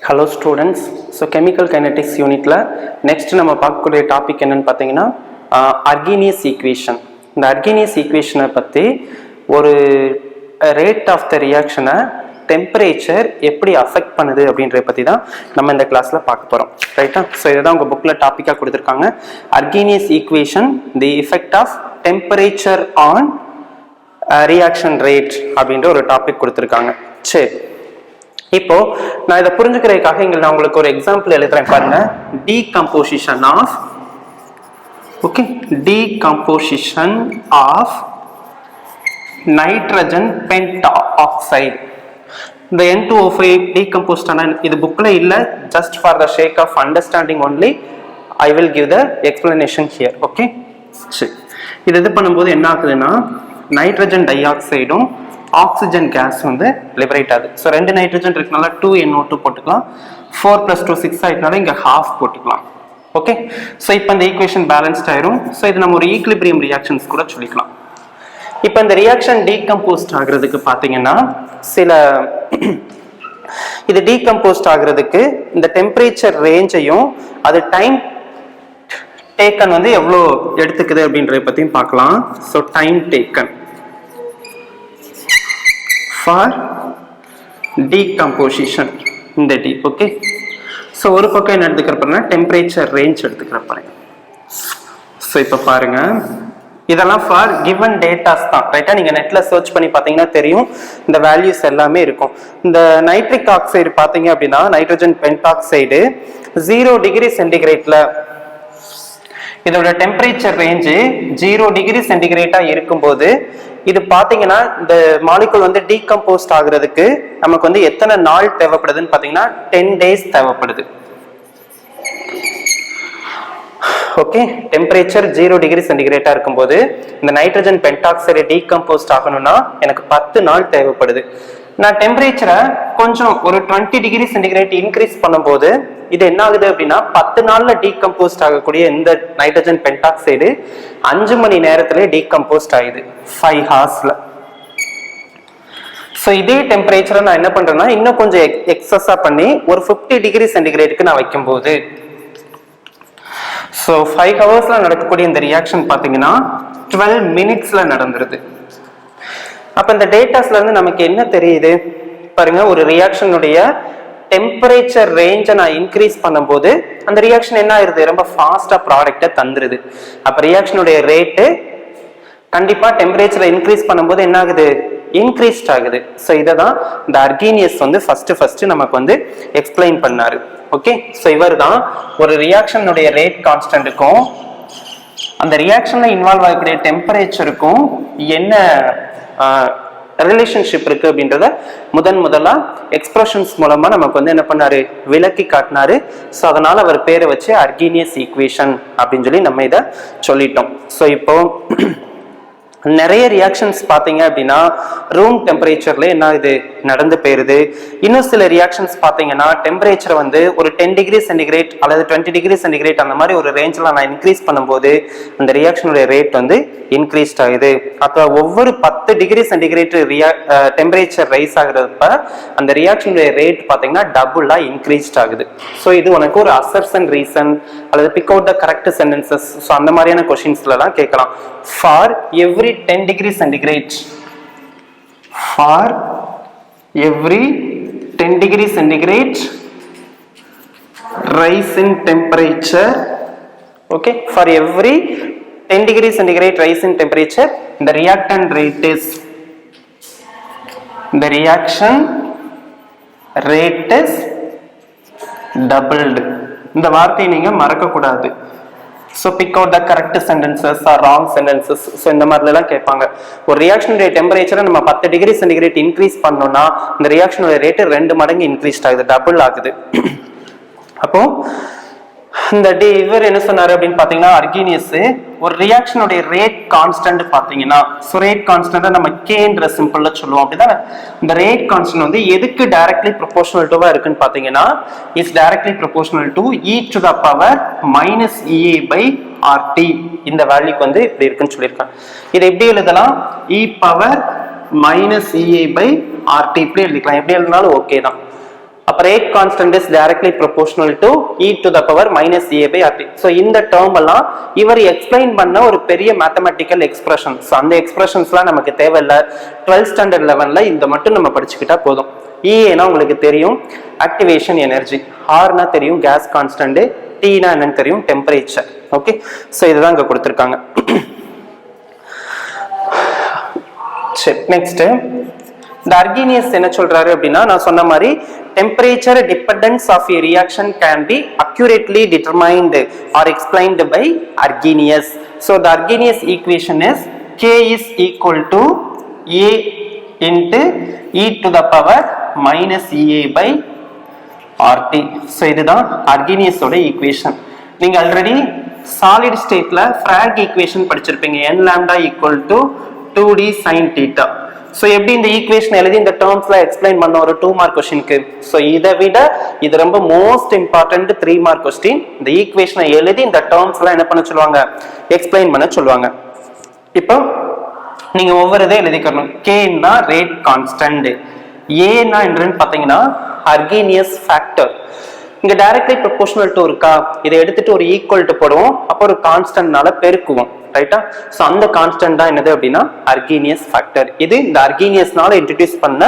Hello students. So chemical kinetics unit la next நம்ம பார்க்கக்கூடிய topic என்னன்னு பார்த்தீங்கன்னா Arrhenius equation. இந்த Arrhenius equation பற்றி ஒரு ரேட் ஆஃப் த ரியாக்ஷனை டெம்பரேச்சர் எப்படி அஃபெக்ட் பண்ணுது அப்படின்றத பற்றி தான் நம்ம இந்த கிளாஸில் பார்க்க போகிறோம், ரைட்டா? ஸோ இதை தான் உங்கள் புக்கில் டாப்பிக்காக கொடுத்துருக்காங்க. Arrhenius equation, the effect of temperature on reaction rate அப்படின்ற ஒரு டாபிக் கொடுத்துருக்காங்க. சரி, இப்போ நான் இதை புரிஞ்சுக்கிறதுக்காக இங்க நான் உங்களுக்கு ஒரு எக்ஸாம்பிள் எழுதுறேன் பாருங்க. Decomposition of nitrogen pentoxide. இந்த N2O5 டீகம்போஸ்ட் ஆன இது புக்ல இல்ல, just for the sake of understanding only I will give the explanation here. Okay, சரி. இது பண்ணும்போது என்ன ஆகுதுன்னா நைட்ரஜன் டை ஆக்சைடும் ஆக்சிஜன் கேஸ் வந்து லிபரேட் ஆகுது. ஸோ ரெண்டு நைட்ரஜன் இருக்கனால 2NO2 போட்டுக்கலாம், 4 + 2 6 ஆயிட்டனால இங்கே ½ போட்டுக்கலாம். ஓகே, ஸோ இப்போ இந்த ஈக்குவேஷன் பேலன்ஸ்ட் ஆயிரும். ஸோ இது நம்ம ஒரு ஈக்லிபிரியம் ரியாக்ஷன்ஸ் கூட சொல்லிக்கலாம். இப்போ இந்த ரியாக்ஷன் டீகம்போஸ்ட் ஆகுறதுக்கு பார்த்தீங்கன்னா இது டீகம்போஸ்ட் ஆகுறதுக்கு இந்த டெம்பரேச்சர் ரேஞ்சையும் அது டைம் டேக்கன் வந்து எவ்வளோ எடுத்துக்குது அப்படின்றத பற்றியும் பார்க்கலாம். So time taken for decomposition இந்த டி. ஓகே, ஸோ ஒரு பக்கம் என்ன எடுத்துக்கிறப்ப டெம்பரேச்சர் ரேஞ்ச் எடுத்துக்கிறப்ப. ஸோ இப்போ பாருங்க, இதெல்லாம் ஃபார் கிவன் டேட்டாஸ் தான், ரைட்டா? நீங்கள் நெட்டில் சர்ச் பண்ணி பார்த்தீங்கன்னா தெரியும், இந்த வேல்யூஸ் எல்லாமே இருக்கும். இந்த நைட்ரிக் ஆக்சைடு பார்த்தீங்க அப்படின்னா நைட்ரஜன் பென்டாக்சைடு 0 டிகிரி சென்டிகிரேட்ல இதோட டெம்பரேச்சர் ரேஞ்சு 0 டிகிரி சென்டிகிரேட்டா இருக்கும்போது இது பாத்தீங்கன்னா இந்த மாலிகுல் வந்து டீகம்போஸ்ட் ஆகுறதுக்கு நமக்கு வந்து எத்தனை நாள் தேவைப்படுதுன்னு பாத்தீங்கன்னா 10 days தேவைப்படுது. ஓகே, டெம்பரேச்சர் 0 டிகிரி சென்டிகிரேட்டா இருக்கும்போது இந்த நைட்ரஜன் பென்டாக்சைடு டீகம்போஸ்ட் ஆகணும்னா எனக்கு 10 நாள் தேவைப்படுது. நான் டெம்பரேச்சரை கொஞ்சம் ஒரு 20 டிகிரி சென்டிகிரேட் இன்க்ரீஸ் பண்ணும்போது இது என்ன ஆகுது அப்படின்னா 10 நாள்ல டீகம்போஸ்ட் ஆகக்கூடிய இந்த நைட்ரஜன் பென்டாக்சைடு 5 மணி நேரத்துல டீகம்போஸ்ட் ஆகுது, 5 hours. ஸோ இதே டெம்பரேச்சரை நான் என்ன பண்றேன்னா இன்னும் கொஞ்சம் எக்ஸஸா பண்ணி ஒரு 50 டிகிரி சென்டிகிரேட்டுக்கு நான் வைக்கும்போது, ஸோ 5 hours நடக்கக்கூடிய இந்த ரியாக்ஷன் பார்த்தீங்கன்னா 12 minutes நடந்துருது. அப்ப இந்த டேட்டாஸ்ல இருந்து நமக்கு என்ன தெரியுது பாருங்க, ஒரு ரியாக்ஷனுடைய டெம்பரேச்சர் ரேஞ்சை நான் இன்க்ரீஸ் பண்ணும்போது அந்த ரியாக்ஷன் என்ன ஆயிருது, ரொம்ப ஃபாஸ்டா ப்ராடக்டை தந்துருது. அப்ப ரியாக்ஷனுடைய ரேட்டு கண்டிப்பா டெம்பரேச்சரை இன்க்ரீஸ் பண்ணும்போது என்ன ஆகுது, இன்க்ரீஸ்ட் ஆகுது. ஸோ இதை தான் இந்த அர்கீனியஸ் வந்து ஃபர்ஸ்ட் நமக்கு வந்து எக்ஸ்பிளைன் பண்ணாரு. ஓகே, ஸோ இவர் தான் ஒரு ரியாக்ஷனுடைய ரேட் கான்ஸ்டன்ட்டுக்கும் அந்த ரியாக்ஷன்ல இன்வால்வ் ஆகக்கூடிய டெம்பரேச்சருக்கும் என்ன ரிலேஷன்ஷிப் இருக்கு அப்படின்றத முதலா எக்ஸ்பிரஷன்ஸ் மூலமா நமக்கு வந்து என்ன பண்ணாரு, விளக்கி காட்டினாரு. ஸோ அதனால அவர் பேரை வச்சு அர்கீனியஸ் ஈக்குவேஷன் அப்படின்னு சொல்லி நம்ம இதை சொல்லிட்டோம். ஸோ இப்போ நிறைய ரியாக்ஷன்ஸ் பார்த்தீங்க அப்படின்னா ரூம் டெம்பரேச்சர்ல என்ன இது நடந்து போயிருது. இன்னும் சில ரியாக்ஷன்ஸ் பார்த்தீங்கன்னா டெம்பரேச்சரை வந்து ஒரு 10 டிகிரி சென்டிகிரேட் அல்லது 20 டிகிரி சென்டிகிரேட் அந்த மாதிரி ஒரு ரேஞ்சில் நான் இன்க்ரீஸ் பண்ணும்போது அந்த ரியாக்ஷனுடைய ரேட் வந்து இன்க்ரீஸ்ட் ஆகுது. அப்போ ஒவ்வொரு 10 டிகிரி சென்டிகிரேட் டெம்பரேச்சர் ரைஸ் ஆகுறப்ப அந்த ரியாக்ஷனுடைய ரேட் பார்த்தீங்கன்னா டபுளா இன்க்ரீஸ்ட் ஆகுது. ஸோ இது உனக்கு ஒரு அசர்ஷன் ரீசன் அல்லது big out the correct sentences, so அந்த மாதிரியான கொஸ்டின்ஸ்லாம் கேட்கலாம். For every 10 degree centigrade, for every 10 degree centigrade rise in temperature, okay, for every 10 degree centigrade rise in temperature the reaction rate is doubled. இந்த வார்த்தையை நீங்க மறக்க கூடாது. So big out the correct sentences are wrong sentences, so இந்த மாதிரிலாம் கேட்பாங்க. ஒரு ரியாக்ஷனுடைய டெம்பரேச்சரை நம்ம 10 டிகிரி சென்டிகிரேட் இன்க்ரீஸ் பண்ணோம்னா இந்த ரியாக்ஷனுடைய ரேட்டு 2 மடங்கு இன்க்ரீஸ் ஆகுது, டபுள் ஆகுது. அப்போ இந்த இவர் என்ன சொன்னாரு அப்படின்னு பாத்தீங்கன்னா அர்கீனியஸ் ஒரு ரியாக்ஷனுடைய ரேட் கான்ஸ்டன்ட் பாத்தீங்கன்னா, ஸோ ரேட் கான்ஸ்டன்ட் நம்ம கேன்ற சிம்பிள்ல சொல்லுவோம், அப்படிதானே? இந்த ரேட் கான்ஸ்டன்ட் வந்து எதுக்கு டைரக்ட்லி ப்ரொபோர்ஷனல் டுவா இருக்குன்னு பாத்தீங்கன்னா it's directly proportional to e to the power -EA/RT. இந்த வேல்யூக்கு வந்து இப்படி இருக்குன்னு சொல்லியிருக்காங்க. இதை எப்படி எழுதலாம், e⁻ -EA/RT இப்படி எழுதிக்கலாம். எப்படி எழுதினாலும் ஓகே தான். அப்ப rate constant is directly proportional to e to the power minus EA by RT. So இந்த டேர்ம் எல்லாம் இவர் எக்ஸ்பிளைன் பண்ண ஒரு பெரிய மேத்தமெட்டிக்கல் எக்ஸ்பிரஷன். ஸோ அந்த எக்ஸ்பிரஷன்ஸ்லாம் நமக்கு தேவையில்லை. 12th ஸ்டாண்டர்ட் லெவலில் இந்த மட்டும் நம்ம படிச்சுக்கிட்டா போதும். EAனா உங்களுக்கு தெரியும் ஆக்டிவேஷன் எனர்ஜி, Rனா தெரியும் கேஸ் கான்ஸ்டன்ட், Tனா என்னன்னு தெரியும் டெம்பரேச்சர். ஓகே, ஸோ இதுதான் இங்கே கொடுத்துருக்காங்க. சரி, நெக்ஸ்ட் இந்த அர்கீனியஸ் என்ன சொல்றாரு அப்படின்னா, நான் சொன்ன மாதிரி temperature dependence of a reaction can be accurately determined or explained by Arrhenius. So the Arrhenius equation is K is equal to A into e to the power minus EA by RT. So இதுதான் Arrhenius ஓட equation. நீங்க already solid ஸ்டேட்ல Frank equation படிச்சிருப்பீங்க, n lambda equal to 2d sin theta. So எப்படி இந்த equation எழுதி இந்த டேர்ம்ஸ்லாம் explain பண்ண ஒரு 2 மார்க் கொஸ்டினுக்கு. ஸோ இதை விட இது ரொம்ப மோஸ்ட் இம்பார்ட்டன்ட் 3 மார்க் கொஸ்டின். இந்த ஈக்குவேஷனை எழுதி இந்த டேர்ம்ஸ்லாம் என்ன பண்ண சொல்லுவாங்க, எக்ஸ்பிளைன் பண்ண சொல்லுவாங்க. இப்போ நீங்க ஒவ்வொரு இதை எழுதிக்கணும். கேன்னா ரேட் கான்ஸ்டன்ட், ஏன்னா என்னன்னு பார்த்தீங்கன்னா அர்கீனியஸ் ஃபேக்டர். இங்க டைரக்ட்லி ப்ரொபோஷனல் டு இருக்கா, இதை எடுத்துட்டு ஒரு ஈக்குவல் டு போடுவோம், அப்போ ஒரு கான்ஸ்டன்ட்னால பெருக்குவோம், ரைட்டா? ஸோ அந்த கான்ஸ்டன்ட் தான் என்னது அப்படின்னா அர்கீனியஸ் ஃபேக்டர். இது இந்த அர்கீனியஸ்னால இன்ட்ரடியூஸ் பண்ண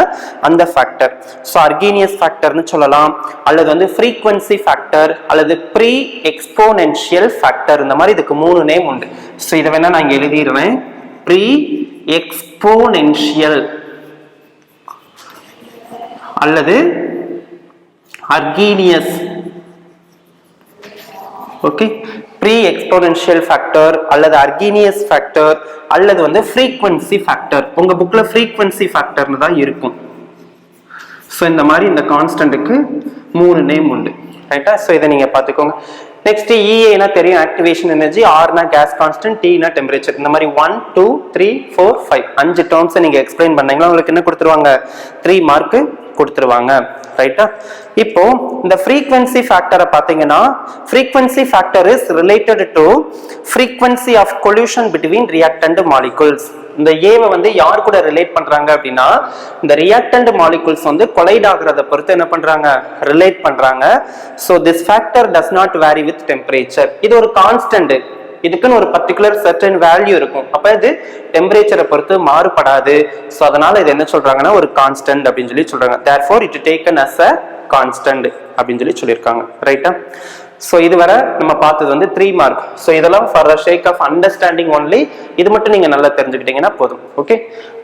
அந்த ஃபேக்டர். ஸோ அர்கீனியஸ் ஃபேக்டர்னு சொல்லலாம், அல்லது வந்து ஃப்ரீக்வன்சி ஃபேக்டர், அல்லது ப்ரீ எக்ஸ்போனென்ஷியல் ஃபேக்டர். இந்த மாதிரி இதுக்கு 3 நேம் உண்டு. ஸோ இதை வேணா நான் இங்க எழுதிடுவேன். ப்ரீ எக்ஸ்போனென்ஷியல் அல்லது Arrhenius. Okay, pre exponential factor அல்லது அர்கீனியஸ் ஃபேக்டர் அல்லது வந்து ஃப்ரீக்வன்சி ஃபேக்டர். உங்க புக்ல ஃப்ரீக்வன்சி ஃபேக்டர்னு தான் இருக்கும். ஸோ இந்த மாதிரி இந்த கான்ஸ்டன்ட்டுக்கு 3 நேம் உண்டு, ரைட்டா? ஸோ இதை நீங்க பார்த்துக்கோங்க. நெக்ஸ்ட் EAனா தெரியும் ஆக்டிவேஷன் எனர்ஜி, Rனா கேஸ் கான்ஸ்டன்ட், Tனா டெம்பரேச்சர். இந்த மாதிரி 1 2 3 4 5 5 டேர்ம்ஸ் நீங்க எக்ஸ்பிளைன் பண்ணீங்களா உங்களுக்கு என்ன கொடுத்துருவாங்க, 3 மார்க் கொடுத்துருவாங்க, ரைட்டா? இப்போ இந்த ஃப்ரீக்வன்சி ஃபேக்டரை பார்த்தீங்கன்னா frequency factor is related to frequency of collision between reactant molecules. இந்த ஏவை வந்து யார் கூட ரிலேட் பண்றாங்க அப்படின்னா இந்த ரியாக்டன்ட் மாலிகூல்ஸ் வந்து கொலைட் ஆகுறத பொறுத்து என்ன பண்றாங்க, ரிலேட் பண்றாங்க. So this factor does not vary with temperature. இது ஒரு கான்ஸ்டன்ட், இதுக்குன்னு ஒரு பர்டிகுலர் சர்டன் வேல்யூ இருக்கும். அப்ப இது டெம்பரேச்சரை பொறுத்து மாறுபடாது. ஸோ அதனால இது என்ன சொல்றாங்கன்னா ஒரு கான்ஸ்டன்ட் அப்படின்னு சொல்லி சொல்றாங்க. therefore it taken as a constant அப்படின்னு சொல்லி சொல்லியிருக்காங்க, ரைட்டா? ஸோ இதுவரை நம்ம பார்த்தது வந்து 3 மார்க். ஸோ இதெல்லாம் for the sake of understanding only. இது மட்டும் நீங்க நல்லா தெரிஞ்சுக்கிட்டீங்கன்னா போதும். ஓகே,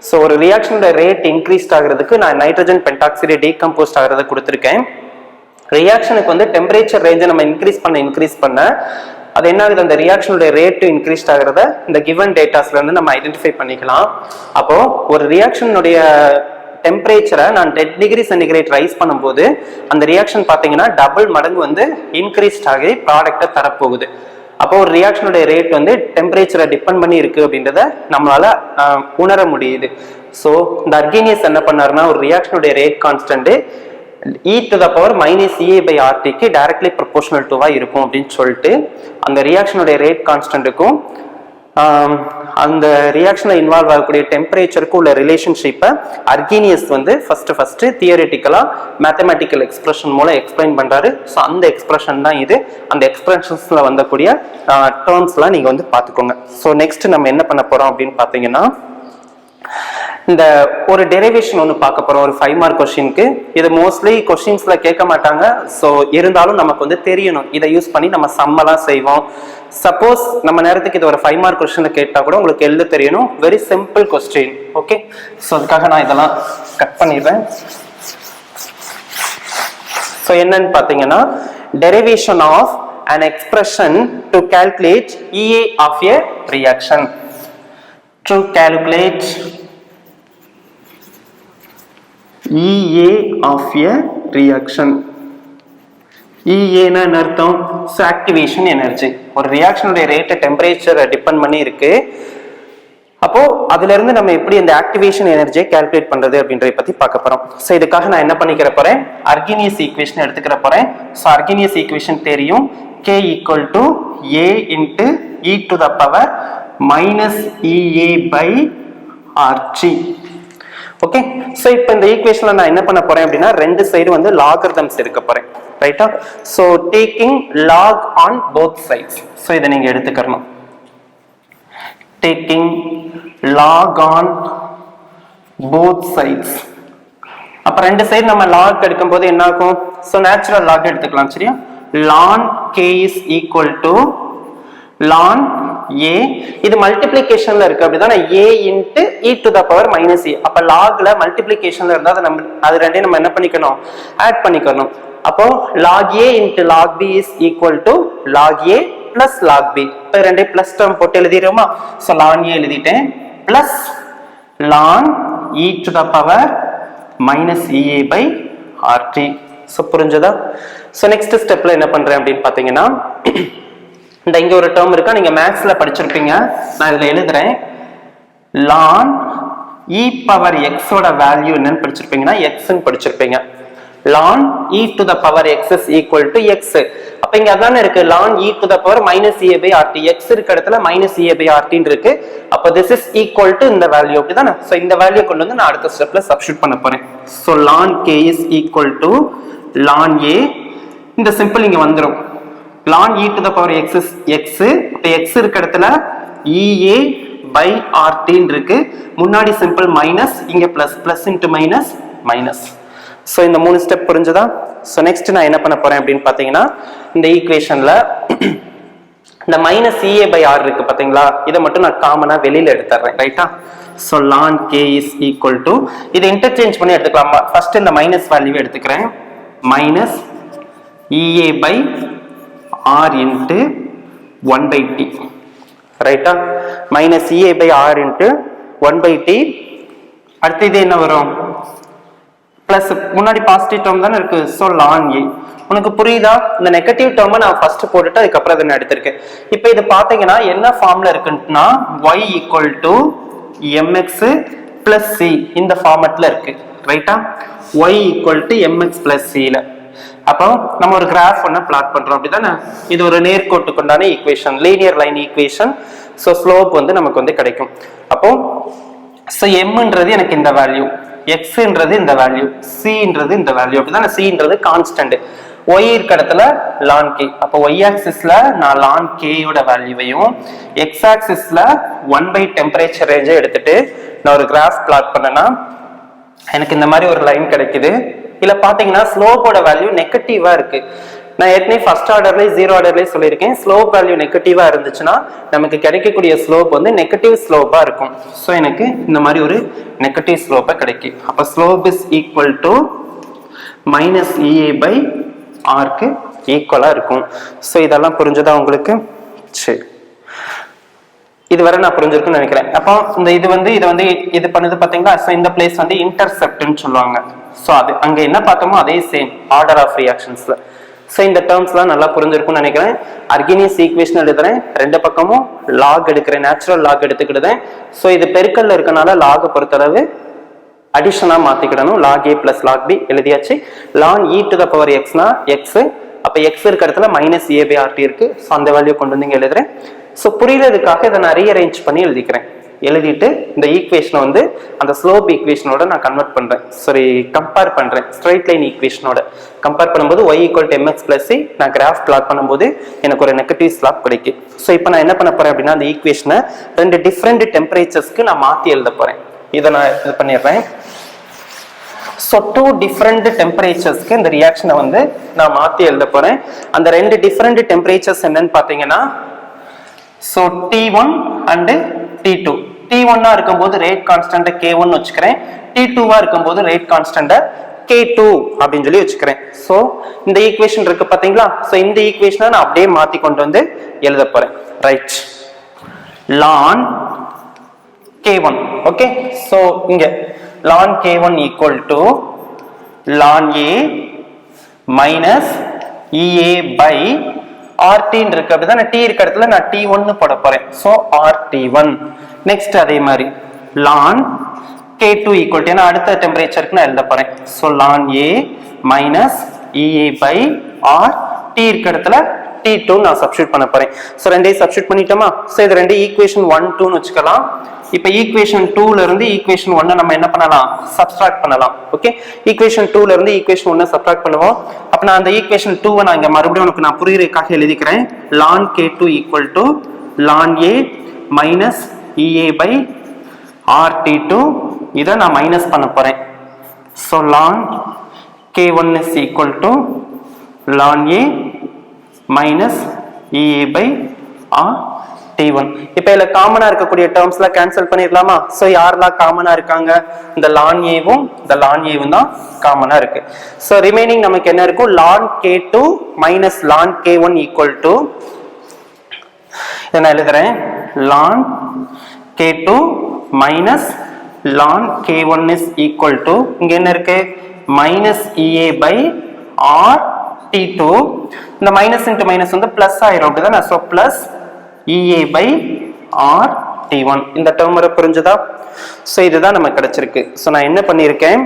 ஸோ ஒரு ரியாக்ஷனோட ரேட் இன்க்ரீஸ் ஆகிறதுக்கு நான் நைட்ரஜன் பென்டாக்சைடு டீகம்போஸ்ட் ஆகிறத கொடுத்துருக்கேன். ரியாக்ஷனுக்கு வந்து டெம்பரேச்சர் ரேஞ்சை நம்ம இன்க்ரீஸ் பண்ண அது என்ன ஆகுது, அந்த ரியாக்ஷனுடைய ரேட்டு இன்க்ரீஸ் ஆகிறத இந்த கிவன் டேட்டாஸ்ல இருந்து நம்ம ஐடென்டிஃபை பண்ணிக்கலாம். அப்போ ஒரு ரியாக்ஷனுடைய டெம்பரேச்சரை நான் 10 டிகிரி சென்டிகிரேட் ரைஸ் பண்ணும்போது அந்த ரியாக்ஷன் பார்த்தீங்கன்னா டபுள் மடங்கு வந்து இன்க்ரீஸ்ட் ஆகி ப்ராடக்டை தரப்போகுது. அப்போ ஒரு ரியாக்ஷனுடைய ரேட் வந்து டெம்பரேச்சரை டிபெண்ட் பண்ணி இருக்கு அப்படின்றத நம்மளால உணர முடியுது. ஸோ இந்த அர்கீனியஸ் என்ன பண்ணாருன்னா ஒரு ரியாக்ஷனுடைய rate constant e to the power minus EA by RT க்கு டைரக்ட்லி ப்ரொபோஷனல் டுவா இருக்கும் அப்படின்னு சொல்லிட்டு அந்த ரியாக்ஷனுடைய ரேட் கான்ஸ்டன்ட்டுக்கும் அந்த ரியாக்ஷனில் இன்வால்வ் ஆகக்கூடிய டெம்பரேச்சருக்கு உள்ள ரிலேஷன்ஷிப்பை அர்கீனியஸ் வந்து ஃபர்ஸ்ட் தியரிட்டிக்கலா மேத்தமெட்டிக்கல் எக்ஸ்பிரஷன் மூலம் எக்ஸ்பிளைன் பண்றாரு. ஸோ அந்த எக்ஸ்பிரஷன் தான் இது. அந்த எக்ஸ்பிரஷன்ஸ்ல வந்தக்கூடிய டேர்ம்ஸ்லாம் நீங்க வந்து பார்த்துக்கோங்க. ஸோ நெக்ஸ்ட் நம்ம என்ன பண்ண போறோம் அப்படின்னு பார்த்தீங்கன்னா இந்த ஒரு டெரிவேஷன் ஒன்று பார்க்க போறோம் ஒரு 5 மார்க் கொஸ்டினுக்கு. இது மோஸ்ட்லி கொஸ்டின்ஸ்ல கேட்க மாட்டாங்க. ஸோ இருந்தாலும் நமக்கு வந்து தெரியணும், இதை யூஸ் பண்ணி நம்ம சம்மெல்லாம் செய்வோம். சப்போஸ் நம்ம நேரத்துக்கு இது ஒரு 5 மார்க் கொஸ்டின் கேட்டா கூட உங்களுக்கு எழுத தெரியணும். Very simple question. Okay, so அதுக்காக நான் இதெல்லாம் கட் பண்ணிடுறேன். ஸோ என்னன்னு பார்த்தீங்கன்னா derivation of an expression to calculate EA of a reaction. To calculate EA of a reaction. EA னா என்ன அர்த்தம்? Activation energy. ஒரு ரியாக்ஷனுடைய ரேட் டெம்பரேச்சர் டிபெண்ட் பண்ணி இருக்கு. அப்போ அதுல இருந்து நம்ம எப்படி இந்த ஆக்டிவேஷன் எனர்ஜியை கால்குலேட் பண்றது அப்படின்றத பத்தி பார்க்க போறோம். ஸோ இதுக்காக நான் என்ன பண்ணிக்கிற போறேன், அர்கீனியஸ் ஈக்குவேஷன் எடுத்துக்கிற போறேன். ஸோ அர்கீனியஸ் ஈக்குவேஷன் தெரியும், K equal to A into e to the power minus EA by RT. Okay. So இப்போ இந்த ஈக்குவேஷன்ல நான் என்ன பண்ண போறேன் அப்படின்னா ரெண்டு சைடு வந்து லாகர்தம்ஸ் எடுக்க போறேன், ரைட்டா? So taking log on both sides. So இதை நீங்க எடுத்துக்கணும். Taking log on both sides. அப்ப ரெண்டு சைடு நம்ம லாக் எடுக்கும் போது என்ன ஆகும்? ஸோ நேச்சுரல் லாக் எடுத்துக்கலாம், சரியா? ln k is equal to ln a. இது மல்டிப்ளிகேஷன்ல இருக்கு அப்படிதானே, a into e to the power minus a. அப்ப லாக்ல மல்டிப்ளிகேஷன்ல இருந்தா அது ரெண்டையும் நம்ம என்ன பண்ணிக்கணும்? ஆட் பண்ணிக்கணும். அப்போ log a into log b is equal to log a plus log b. இப்போ ரெண்டையும் பிளஸ் டேர்ம் போட்டு எழுதிடுமா? ஸோ ln a எழுதிட்டேன் plus ln e to the power minus ea by rt. So புரிஞ்சதா? ஸோ நெக்ஸ்ட் ஸ்டெப்ல என்ன பண்றேன் அப்படின்னு பாத்தீங்கன்னா, இந்த இங்க ஒரு டேர்ம் இருக்கா, நீங்க மேத்ஸ்ல படிச்சிருப்பீங்க, நான் இதுல எழுதுறேன். ln e பவர் x ஓட வேல்யூ என்னன்னு படிச்சிருப்பீங்கன்னா x ன்னு படிச்சிருப்பீங்க. ln e to the power x is equal to x. அப்ப இங்க அதானே இருக்கு, ln e to the power minus ea by rt. x இருக்க இடத்துல minus ea by rt இருக்கு. அப்ப this is equal to இந்த வேல்யூ, அப்படிதானே? சோ இந்த வேல்யூ கொண்டு வந்து நான் அடுத்த ஸ்டெப்ல சப்ஸ்டிட்யூட் பண்ண போறேன். So ln k is equal to ln a. இந்த சிம்பிள் இங்க வந்துரும். ln e to the power x is x. அப்ப x இருக்க இடத்துல ea by rt இருக்கு. முன்னாடி சிம்பிள் மைனஸ், இங்க plus, plus into minus, minus. So இந்த மூணு ஸ்டெப் புரிஞ்சதா? சோ நெக்ஸ்ட் நான் என்ன பண்ண போறேன் அப்படின்னு பாத்தீங்கன்னா, இந்த ஈக்குவேஷன்ல இந்த மைனஸ் ea by r இருக்கு பாத்தீங்களா, இதை மட்டும் நான் காமனா வெளியில எடுத்துறேன், ரைட்டா? So ln k is equal to, இதை இன்டர்சேஞ்ச் பண்ணி எடுத்துக்கலாம். ஃபர்ஸ்ட் இந்த மைனஸ் வேல்யூ எடுத்துக்கிறேன், minus ea by r into 1 by t, ரைட்டா? Minus ea by r into 1 by t. அடுத்து இது என்ன வரும்? பிளஸ், முன்னாடி பாசிட்டிவ் டேர்ம் தானே இருக்கு. So ln a. உனக்கு புரியுதா? இந்த நெகட்டிவ் டேர்மை நான் ஃபர்ஸ்ட் போட்டுட்டு அதுக்கப்புறம் அதை நான் எடுத்திருக்கேன். இப்போ இது பார்த்தீங்கன்னா என்ன ஃபார்ம்ல இருக்குன்னா, y equal to mx plus c இந்த ஃபார்மட்ல இருக்கு, ரைட்டா? y equal to mx plus c ல. அப்போ நம்ம ஒரு கிராஃப் ஒன்று பிளாட் பண்றோம், அப்படிதானே? இது ஒரு நேர்கோட்டுக்கு உண்டான equation, linear line equation. So slope வந்து நமக்கு வந்து கிடைக்கும். அப்போ ஸோ mன்றது எனக்கு இந்த வேல்யூ, xன்றது இந்த வேல்யூ, cன்றது இந்த வேல்யூ, அப்படிதானே? cன்றது கான்ஸ்டன்ட், y இருக்க இடத்துல ln k. அப்போ y ஆக்சிஸ்ல நான் ln k யோட வேல்யூவையும் x ஆக்சிஸ்ல 1 by டெம்பரேச்சர் ரேஞ்சை எடுத்துட்டு நான் ஒரு கிராஃப் பிளாட் பண்ணேன்னா எனக்கு இந்த மாதிரி ஒரு லைன் கிடைக்குது. இல்ல பாத்தீங்கன்னா ஸ்லோப்போட வேல்யூ நெகட்டிவா இருக்கு. நான் ஏற்கனவே ஃபர்ஸ்ட் ஆர்டர்ல ஜீரோ ஆர்டர்ல சொல்லியிருக்கேன், ஸ்லோப் வேல்யூ நெகட்டிவா இருந்துச்சுன்னா நமக்கு கிடைக்கக்கூடிய ஸ்லோப் வந்து நெகட்டிவ் ஸ்லோப்பா இருக்கும். ஸோ எனக்கு இந்த மாதிரி ஒரு நெகட்டிவ் ஸ்லோப்பா கிடைக்கும். அப்ப slope is equal to minus ea by r-க்கு ஈக்குவலா இருக்கும். ஸோ இதெல்லாம் புரிஞ்சதா உங்களுக்கு? சரி, இதுவரை நான் புரிஞ்சிருக்குன்னு நினைக்கிறேன். அப்போ இந்த இது பண்ணுது பாத்தீங்களா? இந்த பிளேஸ் வந்து இன்டர்செப்ட்னு சொல்லுவாங்க. ஸோ அது அங்க என்ன பார்த்தோமோ அதே சேம் ஆர்டர் ஆஃப் ரியாக்ஷன்ஸ்ல. ஸோ இந்த டேர்ம்ஸ்லாம் நல்லா புரிஞ்சிருக்கும்னு நினைக்கிறேன். அர்கினியஸ் ஈக்குவேஷன் எழுதுறேன், ரெண்டு பக்கமும் லாக் எடுக்கிறேன், நேச்சுரல் லாக் எடுத்துக்கிடுதேன். ஸோ இது பெருக்கல்ல இருக்கனால லாக் பொறுத்தளவு அடிஷனா மாத்திக்கிடணும். Log a plus log b எழுதியாச்சு. ln e to the power x னா x. அப்ப x இருக்க இடத்துல மைனஸ் a by rt இருக்கு. ஸோ அந்த வேல்யூ கொண்டு வந்து இங்க எழுதுறேன். ஸோ புரியுறதுக்காக இதை நான் ரீஅரேஞ்ச் பண்ணி எழுதிக்கிறேன். எழுதிட்டு இந்த ஈக்குவேஷனை வந்து அந்த ஸ்லோப் ஈக்குவேஷனோட நான் கன்வெர்ட் பண்றேன், சாரி கம்பேர் பண்றேன். ஸ்ட்ரைட் லைன் ஈக்குவேஷனோட கம்பேர் பண்ணும்போது y equal to mx plus c நான் கிராஃப் பிளாட் பண்ணும்போது எனக்கு ஒரு நெகட்டிவ் ஸ்லாப் கிடைக்கும். ஸோ இப்போ நான் என்ன பண்ண போறேன் அப்படின்னா, அந்த ஈக்குவேஷனை ரெண்டு டிஃப்ரெண்ட் டெம்பரேச்சர்ஸ்க்கு நான் மாத்தி எழுத போறேன். இதை நான் இது பண்ணிடுறேன். ஸோ டூ டிஃப்ரெண்ட் டெம்பரேச்சர்ஸ்க்கு இந்த ரியாக்ஷனை வந்து நான் மாத்தி எழுத போறேன். அந்த ரெண்டு டிஃப்ரெண்ட் டெம்பரேச்சர்ஸ் என்னன்னு பாத்தீங்கன்னா, so T1 and T2. T1 இருக்கும்போது ரேட் கான்ஸ்டன்ட் K1 வச்சுக்கிறேன், T2 இருக்கும்போது ரேட் கான்ஸ்டன்ட் K2 அப்படின்னு சொல்லி வச்சுக்கிறேன். ஸோ இந்த ஈக்குவேஷன் இருக்கு பாத்தீங்களா? ஸோ இந்த ஈக்குவேஷனை நான் அப்படியே மாத்தி கொண்டு வந்து எழுத போறேன், right? ln K1, okay? So இங்க ln K1 equal to ln A minus EA by RT இருக்கு, அப்படிதான். T இருக்க இடத்துல நான் T1 போட போறேன். So RT1. நெக்ஸ்ட் அதே மாதிரி ln K2 equal to, ஏன்னா அடுத்த டெம்பரேச்சருக்கு நான் எழுத போறேன். So ln A minus EA by R. T இருக்க இடத்துல T2 நான் சப்ஸ்டிட்யூட் பண்ண போறேன். ஸோ ரெண்டையும் சப்ஸ்டிட்யூட் பண்ணிட்டோமா? ஸோ இது ரெண்டு ஈக்குவேஷன் 1, 2 வச்சுக்கலாம். இப்போ ஈக்குவேஷன் 2ல இருந்து ஈக்குவேஷன் 1 நம்ம என்ன பண்ணலாம், சப்ஸ்ட்ராக்ட் பண்ணலாம். ஓகே, ஈக்குவேஷன் 2ல இருந்து ஈக்குவேஷன் 1 சப்ஸ்ட்ராக்ட் பண்ணுவோம். அப்ப நான் அந்த ஈக்குவேஷன் 2 நான் இங்க மறுபடியும் உனக்கு நான் புரியுறதுக்காக எழுதிக்கிறேன். ln k2 equal to ln a minus ea by rt2. இதை நான் மைனஸ் பண்ண போறேன். so ln k1 is equal to ln a minus ea by rt1. இப்போ இதுல காமனா இருக்கக்கூடிய டேர்ம்ஸ்லாம் கேன்சல் பண்ணிடலாமா? சோ யாரெல்லாம் காமனா இருக்காங்க, இந்த ln a-வும் இந்த ln a-வும் தான் காமனா இருக்கு. சோ ரிமைனிங் நமக்கு என்ன இருக்கும், ln k2 minus ln k1 equal to, இதை நான் எழுதுறேன், ln k2 minus ln k1 is equal to, இங்க என்ன இருக்கு, minus ea by rt2. இந்த மைனஸ் இன்டு மைனஸ் வந்து பிளஸ் ஆயிரும், அப்படிதான். So plus ea by rt1. இந்த டேர்ம் வர புரிஞ்சுதா? சோ இதுதான் நமக்கு கிடைச்சிருக்கு. சோ நான் என்ன பண்ணிருக்கேன்,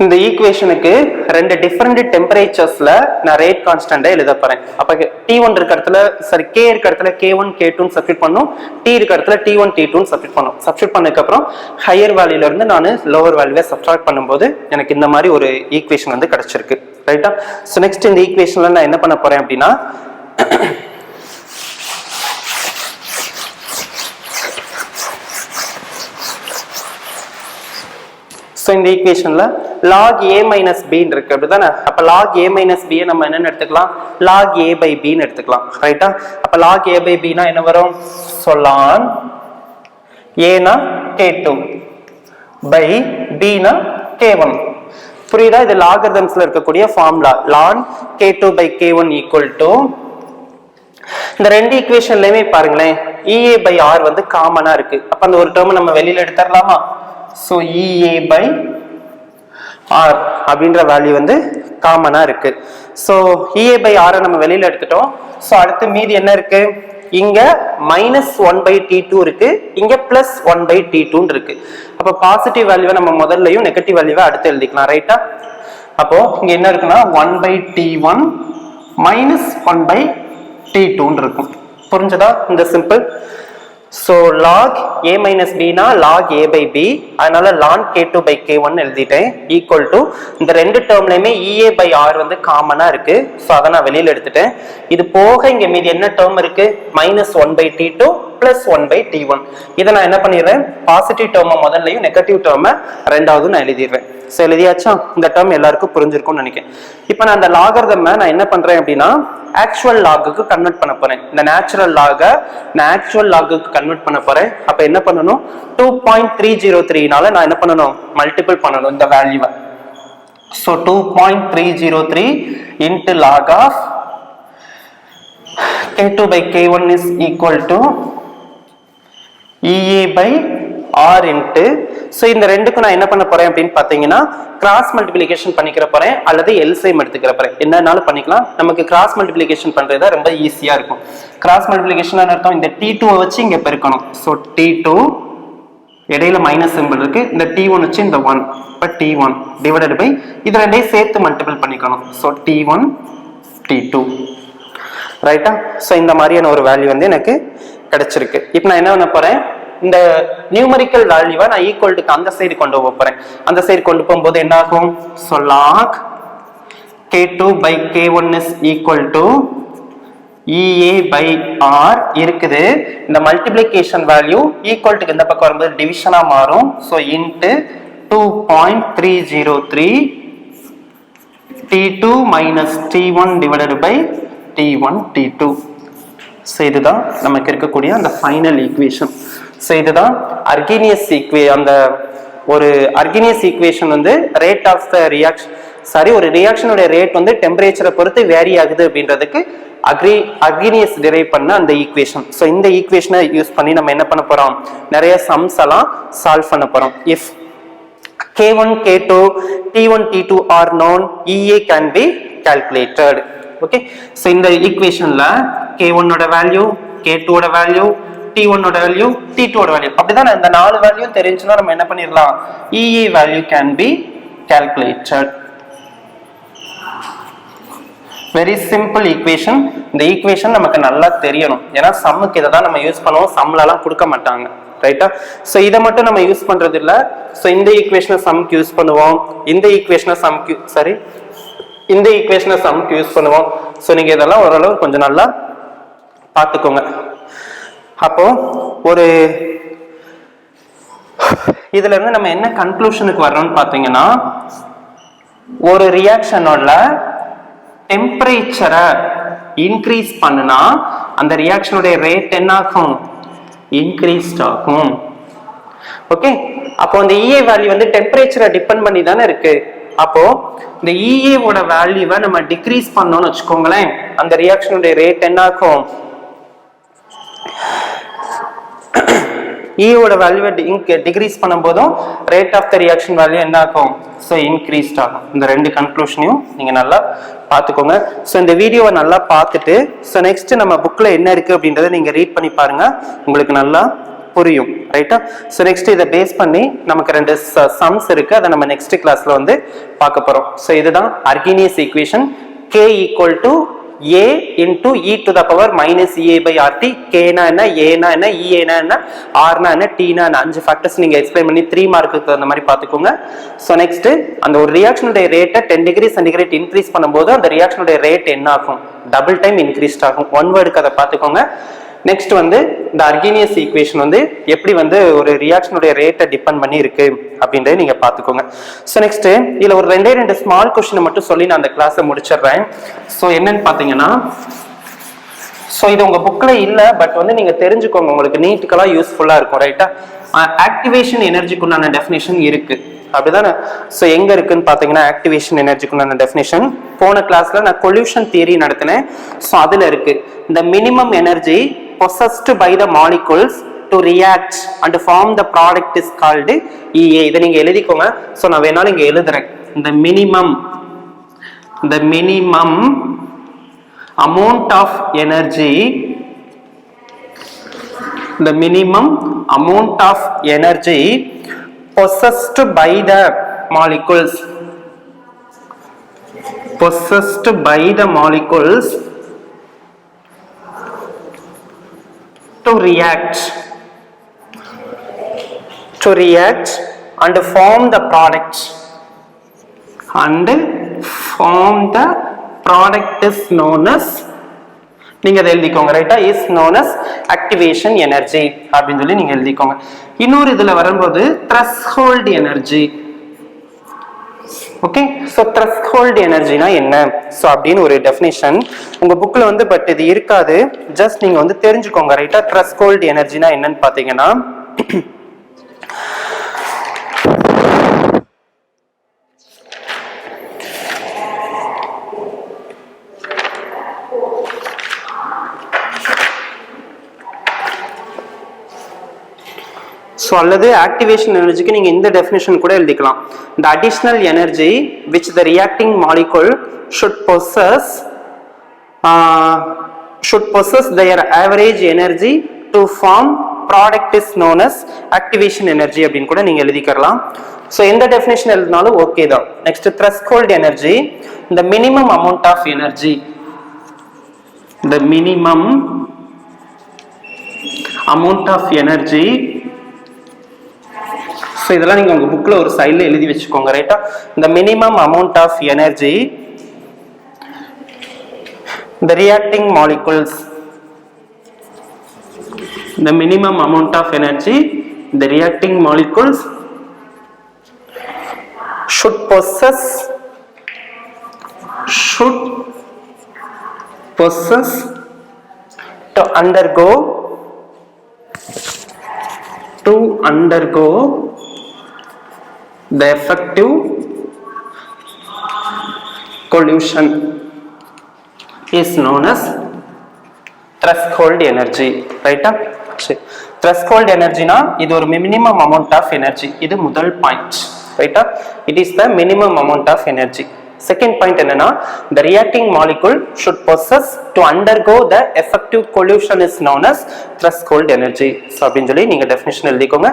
இந்த ஈக்குவேஷனுக்கு ரெண்டு டிஃபரெண்ட் டெம்பரேச்சர்ஸ்ல நான் ரேட் கான்ஸ்டன்டை எழுத போறேன். அப்ப T1 இருக்க இடத்துல, சாரி K இருக்க இடத்துல K1 K2 சப்ஸ்டிட் பண்ணும், T இருக்க இடத்துல T1 T2 சப்ஸ்டிட் பண்ணும். சப்ஸ்டிட் பண்ணதுக்கு அப்புறம் ஹையர் வேல்யூல இருந்து நான் லோவர் வேல்யூவை சப்ஸ்ட்ராக்ட் பண்ணும்போது எனக்கு இந்த மாதிரி ஒரு ஈக்குவேஷன் வந்து கிடைச்சிருக்கு. ரைட்டா? சோ நெக்ஸ்ட் இந்த ஈக்குவேஷன்ல நான் என்ன பண்ண போறேன் அப்படின்னா, இந்த ஈக்குவேஷன்ல log a minus b இருக்கு, அப்படிதானே? அப்ப log a minus b நம்ம என்னன்னு எடுத்துக்கலாம், log a by b ன்னு எடுத்துக்கலாம். ரைட்டா? அப்ப log a by b னா என்ன வரும், so ln a னா k2 by b னா k1. புரியுதா? இது லாகரிதம்ஸ்ல இருக்கக்கூடிய formula. ln k2 by k1 equal to, இந்த ரெண்டு ஈக்குவேஷன்லயுமே பாருங்களேன் ea by r வந்து காமனா இருக்கு. அப்ப அந்த ஒரு டேர்ம் நம்ம வெளியில எடுத்துடலாமா? so ea by r அப்படின்ற வேல்யூ வந்து காமனா இருக்கு. so ea by r நம்ம வெளியில எடுத்துட்டோம். so அடுத்து மீதி என்ன இருக்கு, இங்க -1/t2 இருக்கு, இங்க +1/t2 இருக்கு. அப்ப பாசிட்டிவ் வேல்யூவை நம்ம முதல்லயும் நெகட்டிவ் வேல்யூவை அடுத்து எழுதிக்கலாம். ரைட்டா? அப்போ இங்க என்ன இருக்குன்னா 1/t1 -1/t2 இருக்கும். புரிஞ்சதா இந்த simple? so log a minus b னா log a by b, அதனால ln k2 by k1 எழுதிட்டேன், equal to இந்த ரெண்டு டேர்ம்லயுமே ea by r வந்து காமனா இருக்கு. சோ அத நான் வெளியில எடுத்துட்டேன். இது போக இங்க மீதி என்ன டேர்ம் இருக்கு, -1/t2 +1/t1. இதை நான் என்ன பண்ணிடுறேன், பாசிட்டிவ் டேர்மை முதல்லயும் நெகட்டிவ் டேர்மை ரெண்டாவது நான் எழுதிடுறேன். சோ எழுதியாச்சா? இந்த டேர்ம் எல்லாருக்கும் புரிஞ்சிருக்கும்னு நினைக்கிறேன். இப்போ நான் அந்த லாகரிதமை நான் என்ன பண்றேன் அப்படின்னா ஆக்சுவல் லாகுக்கு கன்வெர்ட் பண்ண போறேன். இந்த நேச்சுரல் லாக நான் ஆக்சுவல் லாகுக்கு கன்வெர்ட் பண்ண போறேன். அப்ப என்ன பண்ணணும், 2.303 நான் என்ன பண்ணணும், மல்டிபிள் பண்ணணும் இந்த வேல்யூவை. so 2.303 into log of k2 by k1 is equal to ea by r into, so இந்த ரெண்டுக்கு நான் என்ன பண்ண போறேன் அப்படின்னு பாத்தீங்கன்னா கிராஸ் மல்டிப்ளிகேஷன் பண்ணிக்கிற போறேன் அல்லது எல்சிஎம் எடுத்துக்கிற போறேன். என்னன்னாலும் பண்ணிக்கலாம். நமக்கு கிராஸ் மல்டிப்ளிகேஷன் பண்றது ரொம்ப ஈஸியா இருக்கும். கிராஸ் மல்டிப்ளிகேஷன் அர்த்தம் இந்த t2 வச்சு இங்க பெருக்கணும். so t2 இடையில மைனஸ் சிம்பிள் இருக்கு, இந்த t1 வச்சு இந்த 1, இப்ப t1 டிவைடட் பை இது ரெண்டையும் சேர்த்து மல்டிபிள் பண்ணிக்கணும். so t1 t2. ரைட்டா? சோ இந்த மாதிரியான ஒரு வேல்யூ வந்து எனக்கு கிடைச்சிருக்கு. இப்போ நான் என்ன பண்ண போறேன், இந்த நியூமரிக்கல் வேல்யூவை நான் ஈக்குவல் டு அந்த சைடு கொண்டு போக போறேன். அந்த சைடு கொண்டு போகும்போது என்ன ஆகும், so log k2 by k1 is equal to ea by r இருக்குது. இந்த மல்டிப்ளிகேஷன் வேல்யூ ஈக்குவல் டு இந்த பக்கம் வரும்போது டிவிஷனா மாறும். so into 2.303 t2 minus t1 divided by t1 t2. so இதுதான் நமக்கு இருக்கக்கூடிய அந்த ஃபைனல் ஈக்குவேஷன். so இதுதான் அர்கினியஸ் அந்த ஒரு அர்கினியஸ் ஈக்குவேஷன் வந்து rate of the reaction, sorry ஒரு ரியாக்ஷனோட ரேட் வந்து டெம்பரேச்சரை பொறுத்து வேரி ஆகுது அப்படின்றதுக்கு அர்கினியஸ் டிரைவ் பண்ண அந்த ஈக்குவேஷன். ஸோ இந்த ஈக்குவேஷனை யூஸ் பண்ணி நம்ம என்ன பண்ண போறோம், நிறைய சம்ஸ் எல்லாம் சால்வ் பண்ண போறோம். If k1 k2 t1 t2 are known, ea can be calculated. Okay, so இந்த ஈக்குவேஷன்ல k1 ஓட வேல்யூ, k2 ஓட வேல்யூ, t1 ஓட வேல்யூ, t2 ஓட வேல்யூ, அப்படிதான் இந்த நாலு வேல்யூ தெரிஞ்சுன்னா நம்ம என்ன பண்ணிடலாம், ea value can be calculated. Very simple equation. இந்த ஈக்குவேஷன் நமக்கு நல்லா தெரியணும், ஏன்னா சம்முக்கு இதை தான் நம்ம யூஸ் பண்ணுவோம், சம்லலாம் கொடுக்க மாட்டாங்க, ரைட்டா? ஸோ இதை மட்டும் நம்ம யூஸ் பண்றது இல்லை. ஸோ இந்த ஈக்குவேஷனை சம்க்கு யூஸ் பண்ணுவோம், இந்த ஈக்குவேஷனை சம்க்கு இந்த ஈக்குவேஷனை சம்க்கு யூஸ் பண்ணுவோம். ஸோ நீங்க இதெல்லாம் ஓரளவு கொஞ்சம் நல்லா பார்த்துக்கோங்க. அப்போ ஒரு இதுல இருந்து நம்ம என்ன கன்க்ளூஷனுக்கு வர்றோம்னு பார்த்தீங்கன்னா, ஒரு ரியாக்ஷனோட டெம்பரேச்சரை இன்க்ரீஸ் பண்ணுனா அந்த ரியாக்ஷனுடைய ரேட் என்ன ஆகும்? இன்க்ரீஸ்ட் ஆகும். ஓகே, அப்போ அந்த EA வேல்யூ வந்து டெம்பரேச்சரை டிபெண்ட் பண்ணி தானே இருக்கு. அப்போ இந்த EA ஓட வேல்யூவை நம்ம டிக்ரீஸ் பண்ணோம்னு வச்சுக்கோங்களேன், அந்த ரியாக்ஷனுடைய ரேட் என்ன ஆகும்? EA ஓட வேல்யூவை டிக்ரீஸ் பண்ணும்போதும் rate of the reaction value என்ன ஆகும்? ஸோ இன்க்ரீஸ்ட் ஆகும். இந்த ரெண்டு கன்க்ளூஷனையும் நீங்க நல்லா பார்த்துக்கோங்க. ஸோ இந்த வீடியோவை நல்லா பார்த்துட்டு ஸோ நெக்ஸ்ட் நம்ம புக்ல என்ன இருக்கு அப்படின்றத நீங்க ரீட் பண்ணி பாருங்க, உங்களுக்கு நல்லா புரியும், ரைட்டா? ஸோ நெக்ஸ்ட் இதை பேஸ் பண்ணி நமக்கு ரெண்டு சம்ஸ் இருக்கு, அதை நம்ம நெக்ஸ்ட் கிளாஸ்ல வந்து பார்க்க போறோம். ஸோ இதுதான் Arrhenius equation. K equal to A into e to the power minus EA by RT. K na என்ன, A na என்ன, EA na என்ன, R na என்ன, T na என்ன, 5 ஃபேக்டர்ஸ் நீங்க எக்ஸ்பிளைன் பண்ணி 3 மார்க்குக்கு அந்த மாதிரி பார்த்துக்கோங்க. ஸோ நெக்ஸ்ட் அந்த ஒரு ரியாக்ஷனுடைய ரேட்டை 10 டிகிரி சென்டிகிரேட் இன்க்ரீஸ் பண்ணும்போது அந்த ரியாக்ஷனுடைய ரேட் என்ன ஆகும்? டபுள் டைம் இன்க்ரீஸ் ஆகும். ஒன் வேர்டுக்கு அதை பார்த்துக்கோங்க. நெக்ஸ்ட் வந்து இந்த அர்கீனியஸ் ஈக்குவேஷன் வந்து எப்படி வந்து ஒரு ரியாக்ஷனுடைய ரேட்டை டிபெண்ட் பண்ணி இருக்கு அப்படின்றத நீங்க பாத்துக்கோங்க. ஸோ நெக்ஸ்ட் இதுல ஒரு ரெண்டு ஸ்மால் கொஸ்டின் மட்டும் சொல்லி நான் அந்த கிளாஸை முடிச்சிடுறேன். ஸோ என்னன்னு பாத்தீங்கன்னா, ஸோ இது உங்க புக்ல இல்ல, பட் வந்து நீங்க தெரிஞ்சுக்கோங்க, உங்களுக்கு நீட்டுக்கெல்லாம் யூஸ்ஃபுல்லா இருக்கும், ரைட்டா? ஆக்டிவேஷன் எனர்ஜிக்குண்டான டெஃபினேஷன் இருக்கு, அப்படிதானே? ஸோ எங்க இருக்குன்னு பாத்தீங்கன்னா ஆக்டிவேஷன் எனர்ஜிக்குண்டான டெஃபினேஷன் போன கிளாஸ்ல நான் கொல்யூஷன் தியரி நடத்தினேன். ஸோ அதுல இருக்கு the minimum energy possessed by the molecules to react and form the product is called EA. இதை நீங்க எழுதிக்கோங்க. ஸோ நான் வேணாலும் இங்க எழுதுறேன். the minimum amount of energy, the minimum amount of energy possessed by the molecules, to react and form the product, is known as, நீங்க அதை எழுதிக்கோங்க, ரைட்டா? Is known as activation energy அப்படின்னு சொல்லி நீங்க எழுதிக்கோங்க. இன்னொரு இதுல வரும்போது threshold energy. Okay, so threshold எனர்ஜினா என்ன? சோ அப்படின்னு ஒரு டெஃபினிஷன் உங்க புக்ல வந்து பட் இது இருக்காது, ஜஸ்ட் நீங்க வந்து தெரிஞ்சுக்கோங்க, ரைட்டா? threshold எனர்ஜினா என்னன்னு பாத்தீங்கன்னா, ஸோ அல்லது ஆக்டிவேஷன் எனர்ஜிக்கு நீங்கள் இந்த டெஃபினேஷன் கூட எழுதிக்கலாம். the additional energy which the reacting molecule should possess their average energy to form product is known as activation energy அப்படின்னு கூட நீங்கள் எழுதிக்கலாம். ஸோ எந்த டெஃபினேஷன் எழுதினாலும் ஓகே தான். Next threshold energy, the minimum amount of energy, the minimum amount of energy. So இதெல்லாம் நீங்கள் உங்கள் புக்கில் ஒரு சைடில் எழுதி வச்சுக்கோங்க, ரைட்டா? இந்த minimum amount of energy the reacting molecules, the minimum amount of energy the reacting molecules should possess to undergo the effective collusion is known as threshold energy, ரைட்டா? threshold energy na இது ஒரு minimum amount of energy. இது முதல் point, ரைட்டா? it is the minimum amount of energy. Second point என்னன்னா, the reacting molecule should possess to undergo the effective collusion is known as threshold energy. So அப்படின்னு சொல்லி நீங்க definition எழுதிக்கோங்க.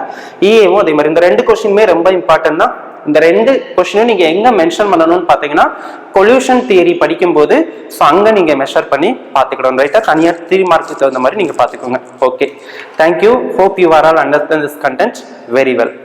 EAவும் அதே மாதிரி இந்த ரெண்டு கொஸ்டினுமே ரொம்ப இம்பார்ட்டன்ட் தான். இந்த ரெண்டு கொஸ்டினும் நீங்க எங்க மென்ஷன் பண்ணணும்னு பாத்தீங்கன்னா கொல்யூஷன் தியரி படிக்கும்போது ஸோ அங்க நீங்க மெஷர் பண்ணி பாத்துக்கணும். ரைட்டா? தனியா 3 மார்க்ஸ் தகுந்த மாதிரி நீங்க பாத்துக்கோங்க. Okay, thank you. Hope you are all understand this content very well.